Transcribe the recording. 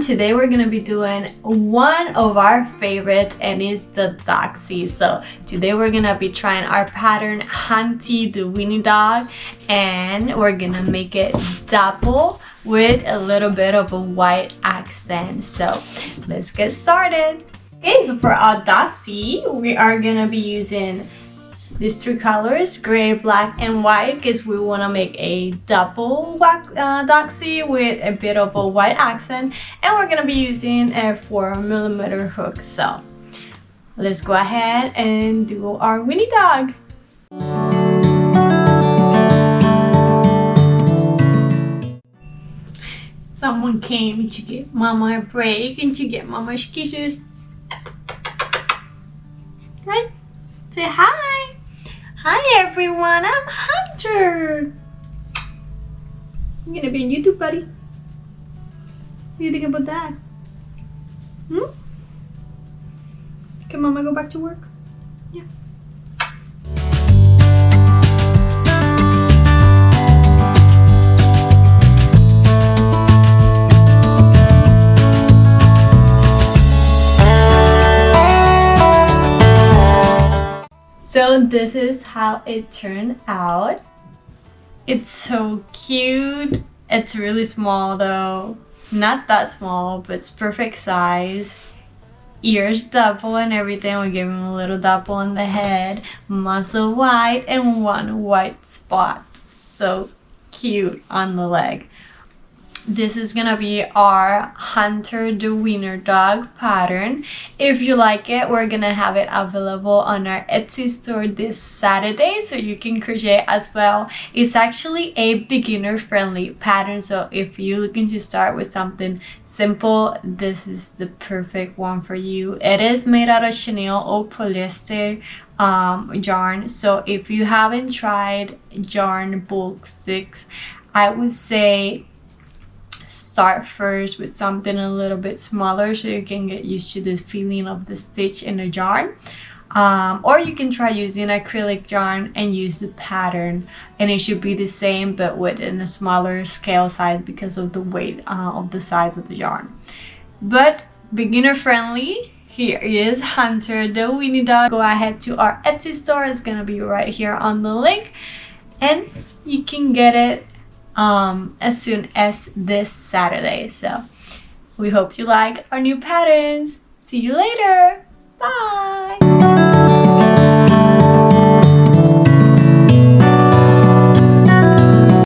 today we're gonna be doing one of our favorites, and it's the doxy. So today we're gonna be trying our pattern Hunter the Winnie Dog, and we're gonna make it double with a little bit of a white accent. So let's get started. Okay, so for our doxy we are gonna be using these three colors, gray, black, and white, because we want to make a double doxy with a bit of a white accent, and we're going to be using a 4mm hook. So let's go ahead and do our Winnie Dog. Someone came to get Mama a break and to get Mama's kisses. Right? Say hi. Hi everyone, I'm Hunter. I'm gonna be on YouTube, buddy. What do you think about that? Can Mama go back to work? Yeah. So this is how it turned out. It's so cute. It's really small though. Not that small, but it's perfect size. Ears double and everything. We gave him a little double on the head. Muzzle white and one white spot. So cute on the leg. This is gonna be our Hunter the Winnie Dog pattern. If you like it, we're gonna have it available on our Etsy store this Saturday, so you can crochet as well. It's actually a beginner friendly pattern, so if you're looking to start with something simple, this is the perfect one for you. It is made out of chenille or polyester yarn, so if you haven't tried yarn bulk sticks, I would say start first with something a little bit smaller so you can get used to the feeling of the stitch in the yarn, or you can try using acrylic yarn and use the pattern, and it should be the same but within a smaller scale size because of the weight of the size of the yarn. But beginner friendly, here is Hunter the Winnie Dog. Go ahead to our Etsy store, it's gonna be right here on the link, and you can get it as soon as this Saturday. So we hope you like our new patterns. See you later. Bye.